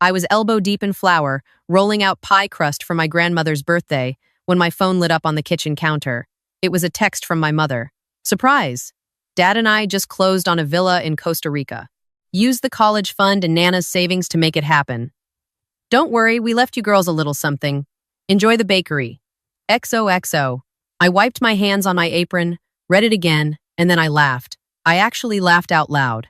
I was elbow deep in flour, rolling out pie crust for my grandmother's birthday, when my phone lit up on the kitchen counter. It was a text from my mother. Surprise! Dad and I just closed on a villa in Costa Rica. Use the college fund and Nana's savings to make it happen. Don't worry, we left you girls a little something. Enjoy the bakery. XOXO. I wiped my hands on my apron, read it again, and then I laughed. I actually laughed out loud.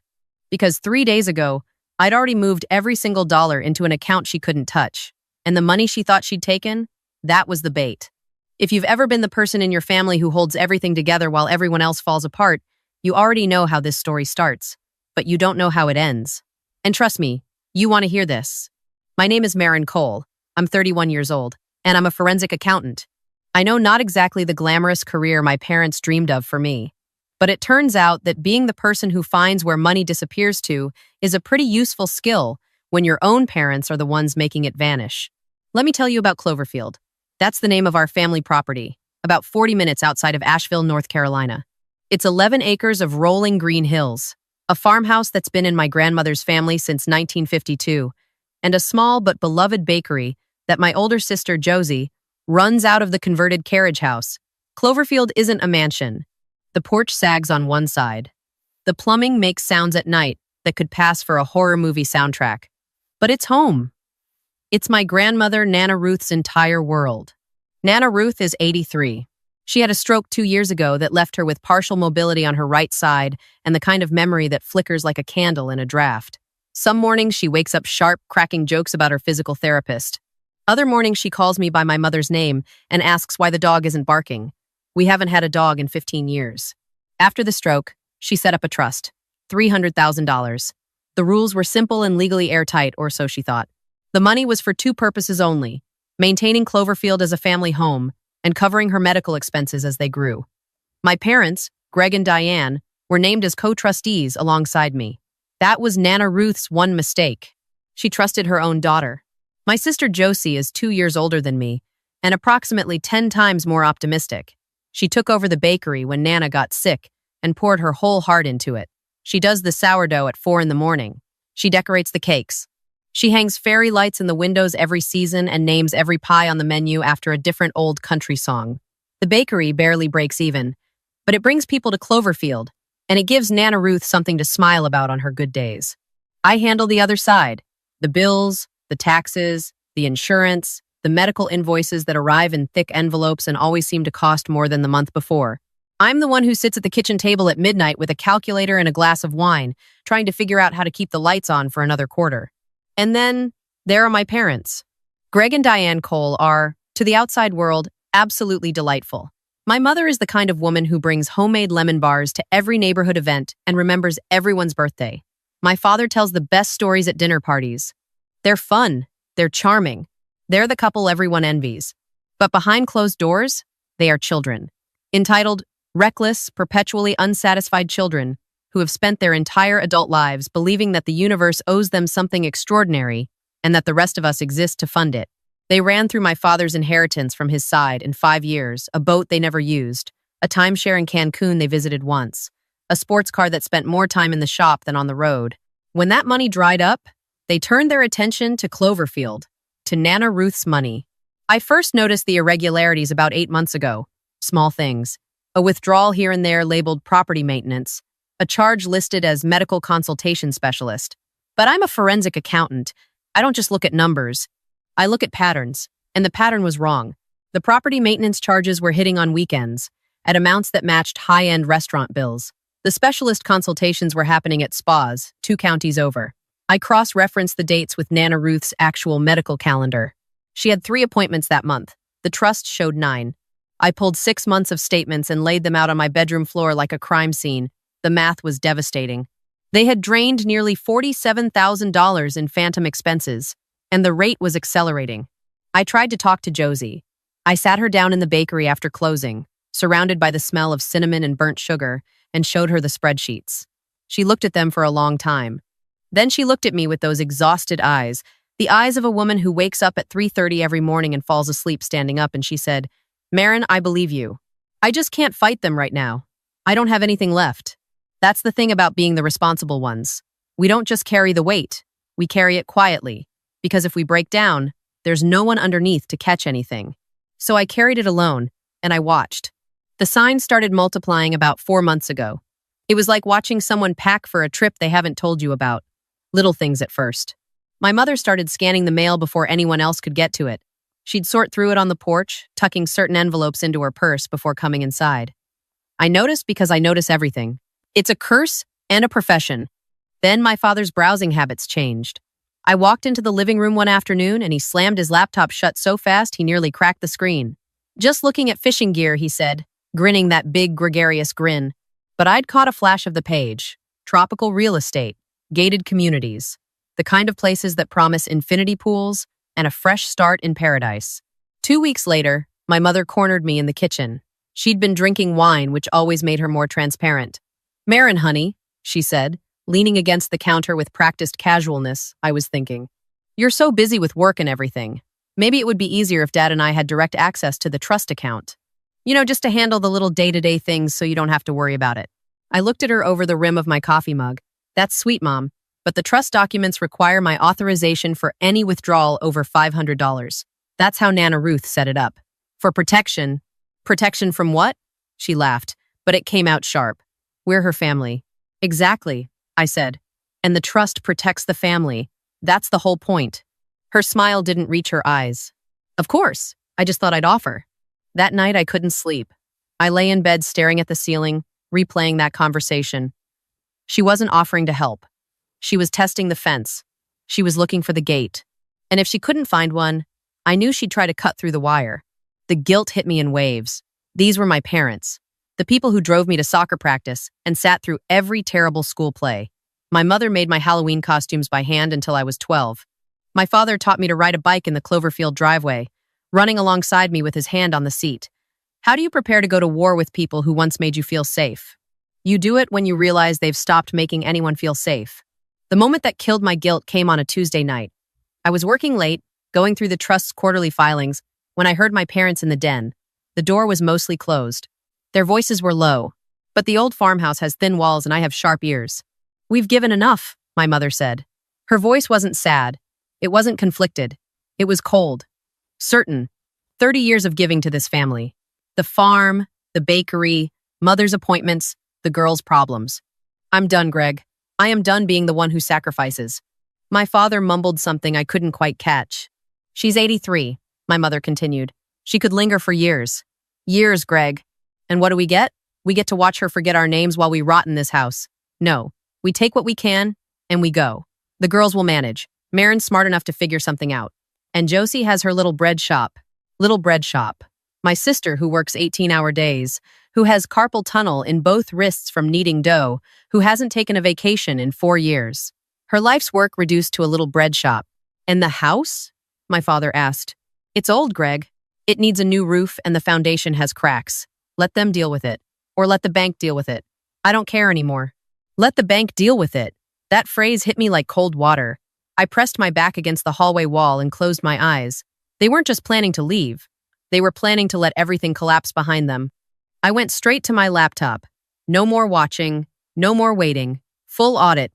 Because 3 days ago, I'd already moved every single dollar into an account she couldn't touch. And the money she thought she'd taken? That was the bait. If you've ever been the person in your family who holds everything together while everyone else falls apart, you already know how this story starts. But you don't know how it ends. And trust me, you want to hear this. My name is Maren Cole. I'm 31 years old, and I'm a forensic accountant. I know not exactly the glamorous career my parents dreamed of for me, but it turns out that being the person who finds where money disappears to is a pretty useful skill when your own parents are the ones making it vanish. Let me tell you about Cloverfield. That's the name of our family property, about 40 minutes outside of Asheville, North Carolina. It's 11 acres of rolling green hills, a farmhouse that's been in my grandmother's family since 1952, and a small but beloved bakery that my older sister, Josie, runs out of the converted carriage house. Cloverfield isn't a mansion. The porch sags on one side. The plumbing makes sounds at night that could pass for a horror movie soundtrack. But it's home. It's my grandmother, Nana Ruth's entire world. Nana Ruth is 83. She had a stroke 2 years ago that left her with partial mobility on her right side and the kind of memory that flickers like a candle in a draft. Some mornings she wakes up sharp, cracking jokes about her physical therapist. Other mornings she calls me by my mother's name and asks why the dog isn't barking. We haven't had a dog in 15 years. After the stroke, she set up a trust. $300,000. The rules were simple and legally airtight, or so she thought. The money was for two purposes only: maintaining Cloverfield as a family home and covering her medical expenses as they grew. My parents, Greg and Diane, were named as co-trustees alongside me. That was Nana Ruth's one mistake. She trusted her own daughter. My sister Josie is 2 years older than me and approximately 10 times more optimistic. She took over the bakery when Nana got sick and poured her whole heart into it. She does the sourdough at 4 in the morning. She decorates the cakes. She hangs fairy lights in the windows every season and names every pie on the menu after a different old country song. The bakery barely breaks even, but it brings people to Cloverfield, and it gives Nana Ruth something to smile about on her good days. I handle the other side: the bills, the taxes, the insurance, the medical invoices that arrive in thick envelopes and always seem to cost more than the month before. I'm the one who sits at the kitchen table at midnight with a calculator and a glass of wine, trying to figure out how to keep the lights on for another quarter. And then, there are my parents. Greg and Diane Cole are, to the outside world, absolutely delightful. My mother is the kind of woman who brings homemade lemon bars to every neighborhood event and remembers everyone's birthday. My father tells the best stories at dinner parties. They're fun. They're charming. They're the couple everyone envies. But behind closed doors, they are children. Entitled, reckless, perpetually unsatisfied children who have spent their entire adult lives believing that the universe owes them something extraordinary and that the rest of us exist to fund it. They ran through my father's inheritance from his side in 5 years, a boat they never used, a timeshare in Cancun they visited once, a sports car that spent more time in the shop than on the road. When that money dried up, they turned their attention to Cloverfield, to Nana Ruth's money. I first noticed the irregularities about 8 months ago. Small things. A withdrawal here and there labeled property maintenance, a charge listed as medical consultation specialist. But I'm a forensic accountant. I don't just look at numbers. I look at patterns, and the pattern was wrong. The property maintenance charges were hitting on weekends, at amounts that matched high-end restaurant bills. The specialist consultations were happening at spas, 2 counties over. I cross-referenced the dates with Nana Ruth's actual medical calendar. She had 3 appointments that month. The trust showed 9. I pulled 6 months of statements and laid them out on my bedroom floor like a crime scene. The math was devastating. They had drained nearly $47,000 in phantom expenses, and the rate was accelerating. I tried to talk to Josie. I sat her down in the bakery after closing, surrounded by the smell of cinnamon and burnt sugar, and showed her the spreadsheets. She looked at them for a long time. Then she looked at me with those exhausted eyes, the eyes of a woman who wakes up at 3:30 every morning and falls asleep standing up, and she said, "Maren, I believe you. I just can't fight them right now. I don't have anything left." That's the thing about being the responsible ones. We don't just carry the weight. We carry it quietly. because if we break down, there's no one underneath to catch anything. So I carried it alone, and I watched. The signs started multiplying about 4 months ago. It was like watching someone pack for a trip they haven't told you about. Little things at first. My mother started scanning the mail before anyone else could get to it. She'd sort through it on the porch, tucking certain envelopes into her purse before coming inside. I noticed because I notice everything. It's a curse and a profession. Then my father's browsing habits changed. I walked into the living room one afternoon and he slammed his laptop shut so fast he nearly cracked the screen. "Just looking at fishing gear," he said, grinning that big gregarious grin. But I'd caught a flash of the page. Tropical real estate, gated communities, the kind of places that promise infinity pools and a fresh start in paradise. 2 weeks later, my mother cornered me in the kitchen. She'd been drinking wine, which always made her more transparent. "Maren, honey," she said, leaning against the counter with practiced casualness. I was thinking, "You're so busy with work and everything. Maybe it would be easier if Dad and I had direct access to the trust account. Just to handle the little day-to-day things so you don't have to worry about it." I looked at her over the rim of my coffee mug. "That's sweet, Mom, but the trust documents require my authorization for any withdrawal over $500. That's how Nana Ruth set it up. For protection." "Protection from what?" She laughed, but it came out sharp. "We're her family." "Exactly," I said. "And the trust protects the family. That's the whole point." Her smile didn't reach her eyes. "Of course. I just thought I'd offer." That night I couldn't sleep. I lay in bed staring at the ceiling, replaying that conversation. She wasn't offering to help. She was testing the fence. She was looking for the gate. And if she couldn't find one, I knew she'd try to cut through the wire. The guilt hit me in waves. These were my parents, the people who drove me to soccer practice and sat through every terrible school play. My mother made my Halloween costumes by hand until I was 12. My father taught me to ride a bike in the Cloverfield driveway, running alongside me with his hand on the seat. How do you prepare to go to war with people who once made you feel safe? You do it when you realize they've stopped making anyone feel safe. The moment that killed my guilt came on a Tuesday night. I was working late, going through the trust's quarterly filings, when I heard my parents in the den. The door was mostly closed. Their voices were low, but the old farmhouse has thin walls and I have sharp ears. "We've given enough," my mother said. Her voice wasn't sad. It wasn't conflicted. It was cold. Certain. 30 years of giving to this family. The farm, the bakery, mother's appointments, the girls' problems. "I'm done, Greg. I am done being the one who sacrifices." My father mumbled something I couldn't quite catch. "She's 83, my mother continued. "She could linger for years. Years, Greg. And what do we get? We get to watch her forget our names while we rot in this house. No, we take what we can, and we go. The girls will manage. Maren's smart enough to figure something out. And Josie has her little bread shop. Little bread shop. My sister, who works 18-hour days, who has carpal tunnel in both wrists from kneading dough, who hasn't taken a vacation in 4 years. Her life's work reduced to a little bread shop. And the house?" my father asked. "It's old, Greg. It needs a new roof and the foundation has cracks. Let them deal with it. Or let the bank deal with it. I don't care anymore." Let the bank deal with it. That phrase hit me like cold water. I pressed my back against the hallway wall and closed my eyes. They weren't just planning to leave. They were planning to let everything collapse behind them. I went straight to my laptop. No more watching, no more waiting. Full audit.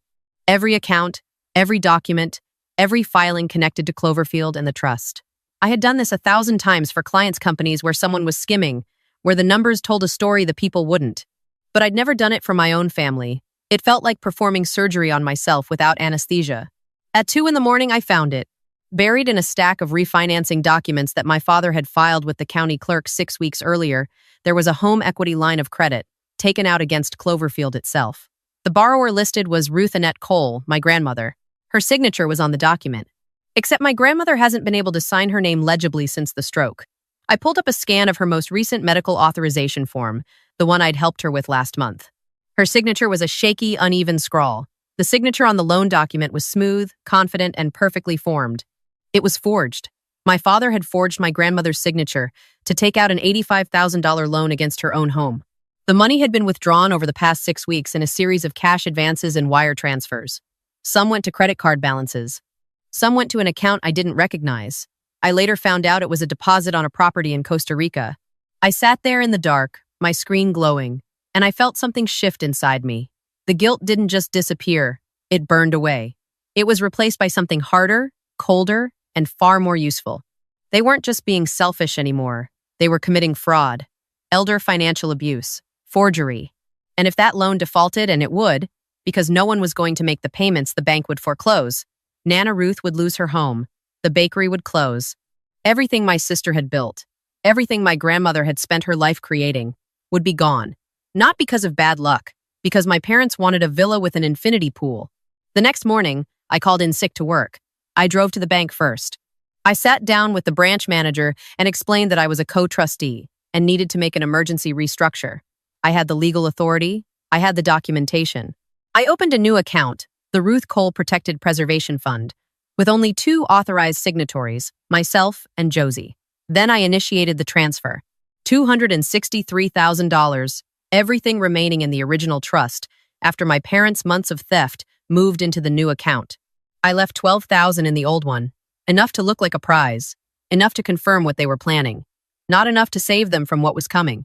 Every account, every document, every filing connected to Cloverfield and the trust. I had done this 1,000 times for clients' companies where someone was skimming, where the numbers told a story the people wouldn't. But I'd never done it for my own family. It felt like performing surgery on myself without anesthesia. At 2 in the morning, I found it. Buried in a stack of refinancing documents that my father had filed with the county clerk 6 weeks earlier, there was a home equity line of credit, taken out against Cloverfield itself. The borrower listed was Ruth Annette Cole, my grandmother. Her signature was on the document. Except my grandmother hasn't been able to sign her name legibly since the stroke. I pulled up a scan of her most recent medical authorization form, the one I'd helped her with last month. Her signature was a shaky, uneven scrawl. The signature on the loan document was smooth, confident, and perfectly formed. It was forged. My father had forged my grandmother's signature to take out an $85,000 loan against her own home. The money had been withdrawn over the past 6 weeks in a series of cash advances and wire transfers. Some went to credit card balances. Some went to an account I didn't recognize. I later found out it was a deposit on a property in Costa Rica. I sat there in the dark, my screen glowing, and I felt something shift inside me. The guilt didn't just disappear, it burned away. It was replaced by something harder, colder, and far more useful. They weren't just being selfish anymore. They were committing fraud, elder financial abuse, forgery. And if that loan defaulted, and it would, because no one was going to make the payments, the bank would foreclose. Nana Ruth would lose her home. The bakery would close. Everything my sister had built, everything my grandmother had spent her life creating, would be gone. Not because of bad luck, because my parents wanted a villa with an infinity pool. The next morning, I called in sick to work. I drove to the bank first. I sat down with the branch manager and explained that I was a co-trustee and needed to make an emergency restructure. I had the legal authority. I had the documentation. I opened a new account, the Ruth Cole Protected Preservation Fund, with only 2 authorized signatories, myself and Josie. Then I initiated the transfer. $263,000, everything remaining in the original trust, after my parents' months of theft moved into the new account. I left $12,000 in the old one, enough to look like a prize, enough to confirm what they were planning, not enough to save them from what was coming.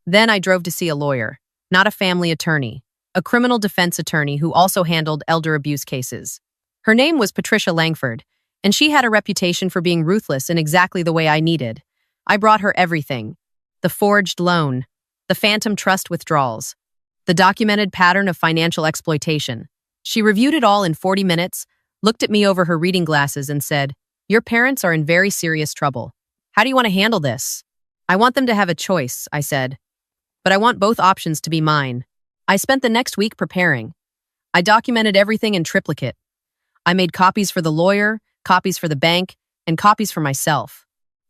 Then I drove to see a lawyer, not a family attorney, a criminal defense attorney who also handled elder abuse cases. Her name was Patricia Langford, and she had a reputation for being ruthless in exactly the way I needed. I brought her everything: the forged loan, the phantom trust withdrawals, the documented pattern of financial exploitation. She reviewed it all in 40 minutes, looked at me over her reading glasses and said, "Your parents are in very serious trouble. How do you want to handle this?" "I want them to have a choice," I said. "But I want both options to be mine." I spent the next week preparing. I documented everything in triplicate. I made copies for the lawyer, copies for the bank, and copies for myself.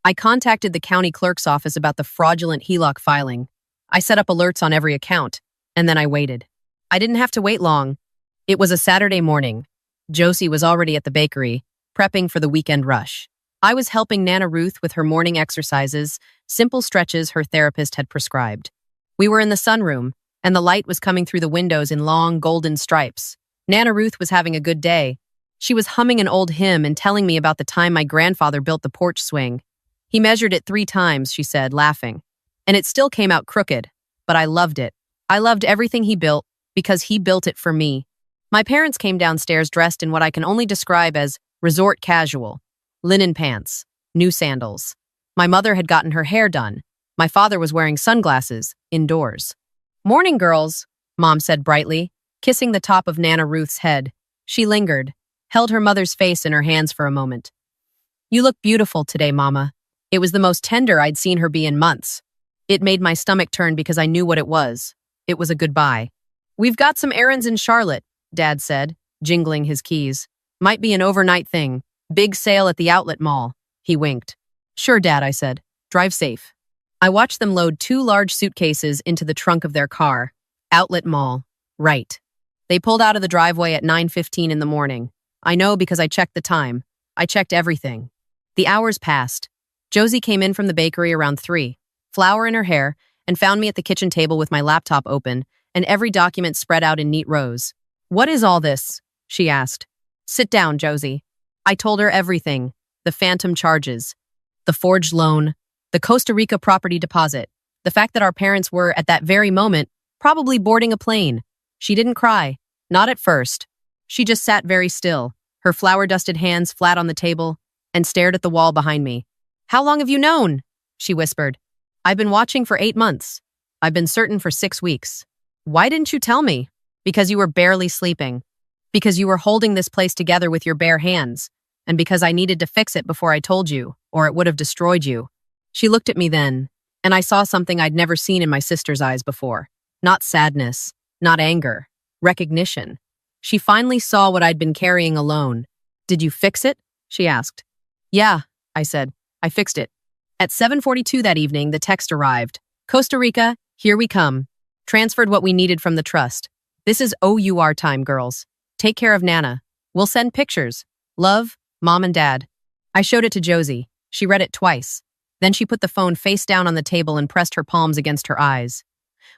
I contacted the county clerk's office about the fraudulent HELOC filing. I set up alerts on every account, and then I waited. I didn't have to wait long. It was a Saturday morning. Josie was already at the bakery, prepping for the weekend rush. I was helping Nana Ruth with her morning exercises, simple stretches her therapist had prescribed. We were in the sunroom, and the light was coming through the windows in long, golden stripes. Nana Ruth was having a good day. She was humming an old hymn and telling me about the time my grandfather built the porch swing. He measured it 3 times, she said, laughing. And it still came out crooked, but I loved it. I loved everything he built because he built it for me. My parents came downstairs dressed in what I can only describe as resort casual. Linen pants, new sandals. My mother had gotten her hair done. My father was wearing sunglasses, indoors. "Morning, girls," Mom said brightly, kissing the top of Nana Ruth's head. She lingered, held her mother's face in her hands for a moment. "You look beautiful today, Mama." It was the most tender I'd seen her be in months. It made my stomach turn because I knew what it was. It was a goodbye. "We've got some errands in Charlotte," Dad said, jingling his keys. "Might be an overnight thing. Big sale at the outlet mall." He winked. "Sure, Dad," I said. "Drive safe." I watched them load 2 large suitcases into the trunk of their car. Outlet mall. Right. They pulled out of the driveway at 9:15 in the morning. I know because I checked the time. I checked everything. The hours passed. Josie came in from the bakery around 3, flour in her hair, and found me at the kitchen table with my laptop open and every document spread out in neat rows. "What is all this?" she asked. "Sit down, Josie." I told her everything: the phantom charges, the forged loan, the Costa Rica property deposit, the fact that our parents were, at that very moment, probably boarding a plane. She didn't cry. Not at first. She just sat very still, her flour-dusted hands flat on the table, and stared at the wall behind me. "How long have you known?" she whispered. "I've been watching for 8 months. I've been certain for 6 weeks. Why didn't you tell me?" "Because you were barely sleeping. Because you were holding this place together with your bare hands. And because I needed to fix it before I told you, or it would have destroyed you." She looked at me then, and I saw something I'd never seen in my sister's eyes before. Not sadness, not anger, recognition. She finally saw what I'd been carrying alone. "Did you fix it?" she asked. "Yeah," I said. "I fixed it." At 7:42 that evening, the text arrived. "Costa Rica, here we come. Transferred what we needed from the trust. This is OUR time, girls. Take care of Nana. We'll send pictures. Love, Mom and Dad." I showed it to Josie. She read it twice. Then she put the phone face down on the table and pressed her palms against her eyes.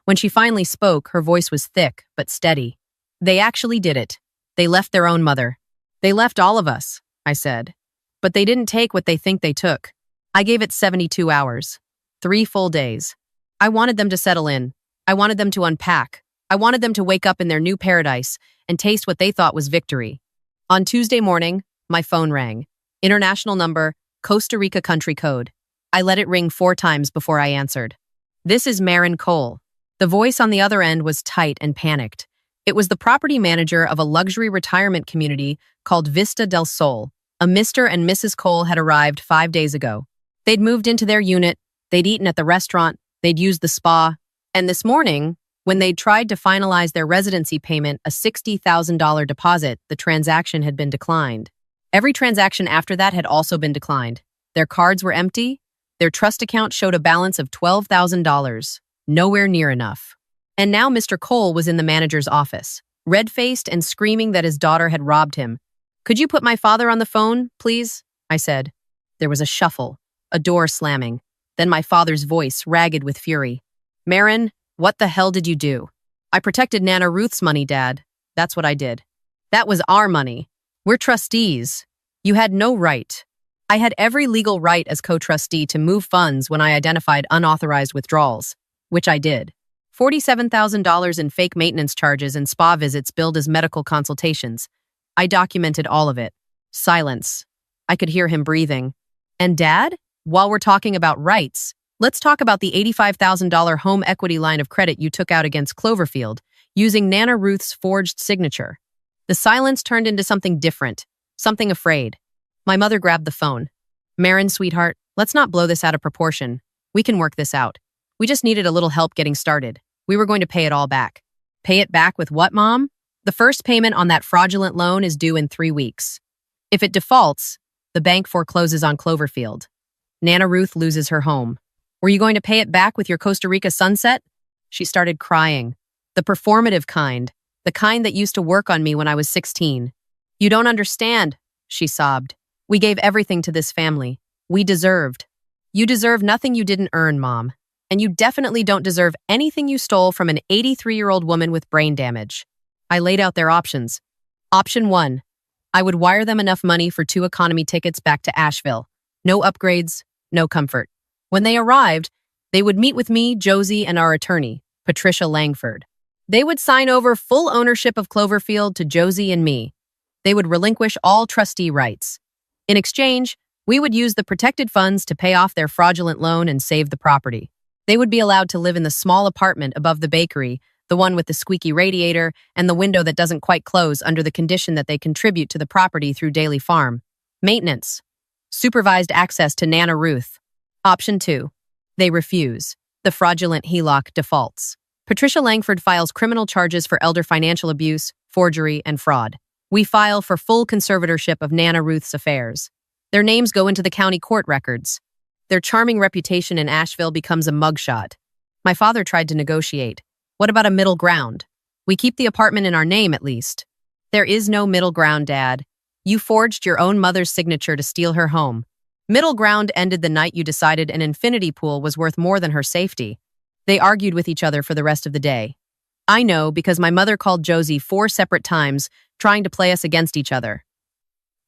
When she finally spoke, her voice was thick but steady. "They actually did it. They left their own mother. They left all of us," I said. "But they didn't take what they think they took." I gave it 72 hours. 3 full days. I wanted them to settle in. I wanted them to unpack. I wanted them to wake up in their new paradise and taste what they thought was victory. On Tuesday morning, my phone rang. International number, Costa Rica country code. I let it ring 4 times before I answered. This is Maren Cole. The voice on the other end was tight and panicked. It was the property manager of a luxury retirement community called Vista del Sol. A Mr. and Mrs. Cole had arrived 5 days ago. They'd moved into their unit, they'd eaten at the restaurant, they'd used the spa, and this morning, when they'd tried to finalize their residency payment, a $60,000 deposit, the transaction had been declined. Every transaction after that had also been declined. Their cards were empty. Their trust account showed a balance of $12,000. Nowhere near enough. And now Mr. Cole was in the manager's office, red-faced and screaming that his daughter had robbed him. "Could you put my father on the phone, please?" I said. There was a shuffle, a door slamming, then my father's voice, ragged with fury. "Maren, what the hell did you do?" "I protected Nana Ruth's money, Dad. That's what I did. That was our money. We're trustees. You had no right." I had every legal right as co-trustee to move funds when I identified unauthorized withdrawals, which I did. $47,000 in fake maintenance charges and spa visits billed as medical consultations. I documented all of it. Silence. I could hear him breathing. "And Dad, while we're talking about rights, let's talk about the $85,000 home equity line of credit you took out against Cloverfield, using Nana Ruth's forged signature." The silence turned into something different, something afraid. My mother grabbed the phone. "Maren, sweetheart, let's not blow this out of proportion. We can work this out. We just needed a little help getting started. We were going to pay it all back." "Pay it back with what, Mom?" "The first payment on that fraudulent loan is due in 3 weeks. If it defaults, the bank forecloses on Cloverfield. Nana Ruth loses her home. Were you going to pay it back with your Costa Rica sunset?" She started crying. The performative kind, the kind that used to work on me when I was 16. "You don't understand," she sobbed. "We gave everything to this family. We deserved." "You deserve nothing you didn't earn, Mom. And you definitely don't deserve anything you stole from an 83-year-old woman with brain damage." I laid out their options. Option 1. I would wire them enough money for 2 economy tickets back to Asheville. No upgrades, no comfort. When they arrived, they would meet with me, Josie, and our attorney, Patricia Langford. They would sign over full ownership of Cloverfield to Josie and me. They would relinquish all trustee rights. In exchange, we would use the protected funds to pay off their fraudulent loan and save the property. They would be allowed to live in the small apartment above the bakery, the one with the squeaky radiator and the window that doesn't quite close, under the condition that they contribute to the property through daily farm maintenance. Supervised access to Nana Ruth. Option 2. They refuse. The fraudulent HELOC defaults. Patricia Langford files criminal charges for elder financial abuse, forgery, and fraud. We file for full conservatorship of Nana Ruth's affairs. Their names go into the county court records. Their charming reputation in Asheville becomes a mugshot. My father tried to negotiate. What about a middle ground? We keep the apartment in our name, at least. There is no middle ground, Dad. You forged your own mother's signature to steal her home. Middle ground ended the night you decided an infinity pool was worth more than her safety. They argued with each other for the rest of the day. I know because my mother called Josie 4 separate times, trying to play us against each other.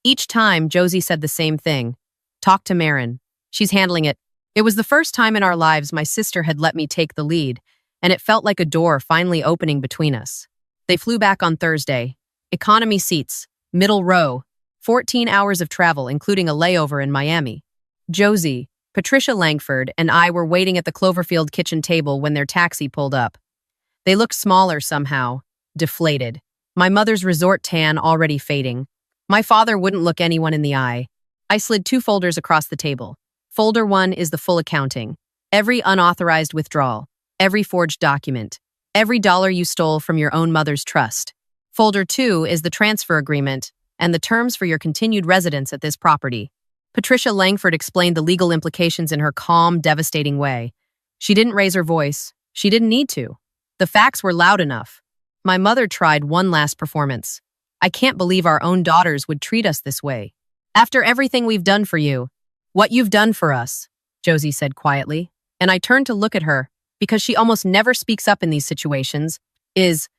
Each time, Josie said the same thing. "Talk to Maren. She's handling it." It was the first time in our lives my sister had let me take the lead, and it felt like a door finally opening between us. They flew back on Thursday. Economy seats, middle row, 14 hours of travel, including a layover in Miami. Josie, Patricia Langford, and I were waiting at the Cloverfield kitchen table when their taxi pulled up. They looked smaller somehow, deflated. My mother's resort tan already fading. My father wouldn't look anyone in the eye. I slid 2 folders across the table. Folder 1 is the full accounting. Every unauthorized withdrawal. Every forged document. Every dollar you stole from your own mother's trust. Folder 2 is the transfer agreement and the terms for your continued residence at this property. Patricia Langford explained the legal implications in her calm, devastating way. She didn't raise her voice. She didn't need to. The facts were loud enough. My mother tried one last performance. "I can't believe our own daughters would treat us this way. After everything we've done for you." "What you've done for us," Josie said quietly, and I turned to look at her, because she almost never speaks up in these situations, is,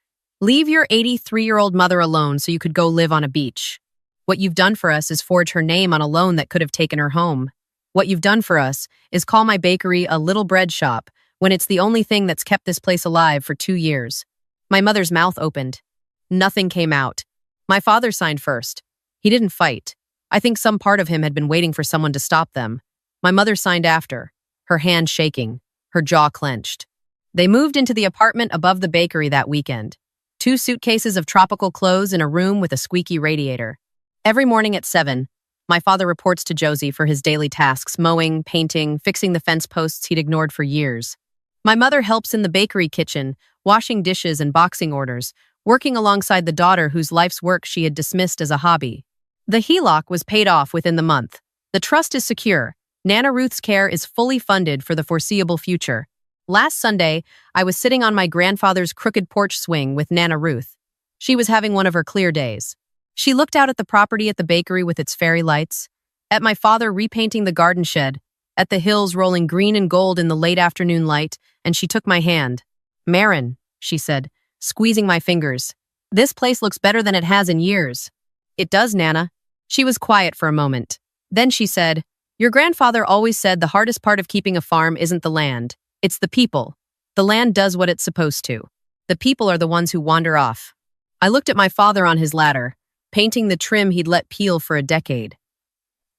"Leave your 83-year-old mother alone so you could go live on a beach. What you've done for us is forge her name on a loan that could have taken her home. What you've done for us is call my bakery a little bread shop when it's the only thing that's kept this place alive for 2 years." My mother's mouth opened. Nothing came out. My father signed first. He didn't fight. I think some part of him had been waiting for someone to stop them. My mother signed after, her hand shaking, her jaw clenched. They moved into the apartment above the bakery that weekend. 2 suitcases of tropical clothes in a room with a squeaky radiator. Every morning at 7, my father reports to Josie for his daily tasks, mowing, painting, fixing the fence posts he'd ignored for years. My mother helps in the bakery kitchen, washing dishes and boxing orders, working alongside the daughter whose life's work she had dismissed as a hobby. The HELOC was paid off within the month. The trust is secure. Nana Ruth's care is fully funded for the foreseeable future. Last Sunday, I was sitting on my grandfather's crooked porch swing with Nana Ruth. She was having one of her clear days. She looked out at the property at the bakery with its fairy lights, at my father repainting the garden shed, at the hills rolling green and gold in the late afternoon light, and she took my hand. "Maren," she said, squeezing my fingers. "This place looks better than it has in years." "It does, Nana." She was quiet for a moment. Then she said, "Your grandfather always said the hardest part of keeping a farm isn't the land. It's the people. The land does what it's supposed to. The people are the ones who wander off." I looked at my father on his ladder, painting the trim he'd let peel for a decade.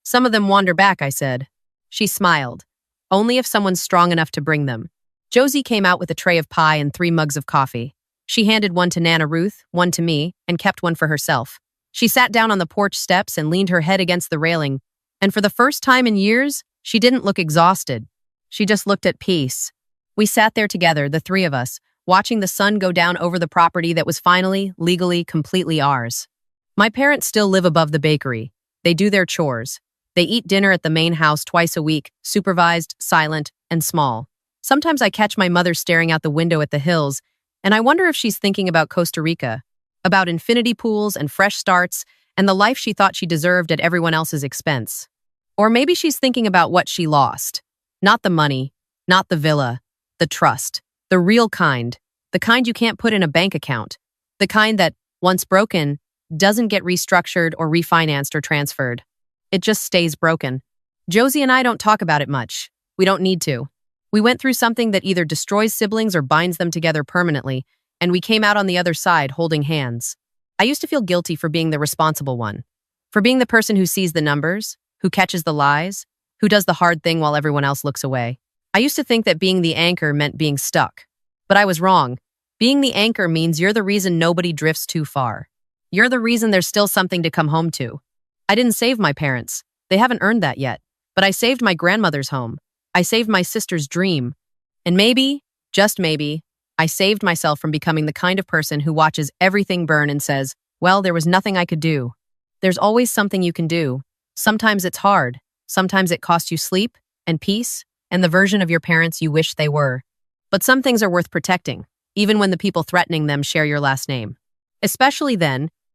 "Some of them wander back," I said. She smiled. "Only if someone's strong enough to bring them." Josie came out with a tray of pie and 3 mugs of coffee. She handed one to Nana Ruth, one to me, and kept one for herself. She sat down on the porch steps and leaned her head against the railing, and for the first time in years, she didn't look exhausted. She just looked at peace. We sat there together, the 3 of us, watching the sun go down over the property that was finally, legally, completely ours. My parents still live above the bakery. They do their chores. They eat dinner at the main house twice a week, supervised, silent, and small. Sometimes I catch my mother staring out the window at the hills, and I wonder if she's thinking about Costa Rica, about infinity pools and fresh starts, and the life she thought she deserved at everyone else's expense. Or maybe she's thinking about what she lost. Not the money, not the villa, the trust, the real kind, the kind you can't put in a bank account, the kind that, once broken, doesn't get restructured or refinanced or transferred. It just stays broken. Josie and I don't talk about it much. We don't need to. We went through something that either destroys siblings or binds them together permanently, and we came out on the other side holding hands. I used to feel guilty for being the responsible one, for being the person who sees the numbers, who catches the lies, who does the hard thing while everyone else looks away. I used to think that being the anchor meant being stuck. But I was wrong. Being the anchor means you're the reason nobody drifts too far. You're the reason there's still something to come home to. I didn't save my parents. They haven't earned that yet. But I saved my grandmother's home. I saved my sister's dream. And maybe, just maybe, I saved myself from becoming the kind of person who watches everything burn and says, "Well, there was nothing I could do." There's always something you can do. Sometimes it's hard. Sometimes it costs you sleep and peace and the version of your parents you wish they were. But some things are worth protecting, even when the people threatening them share your last name. Especially then,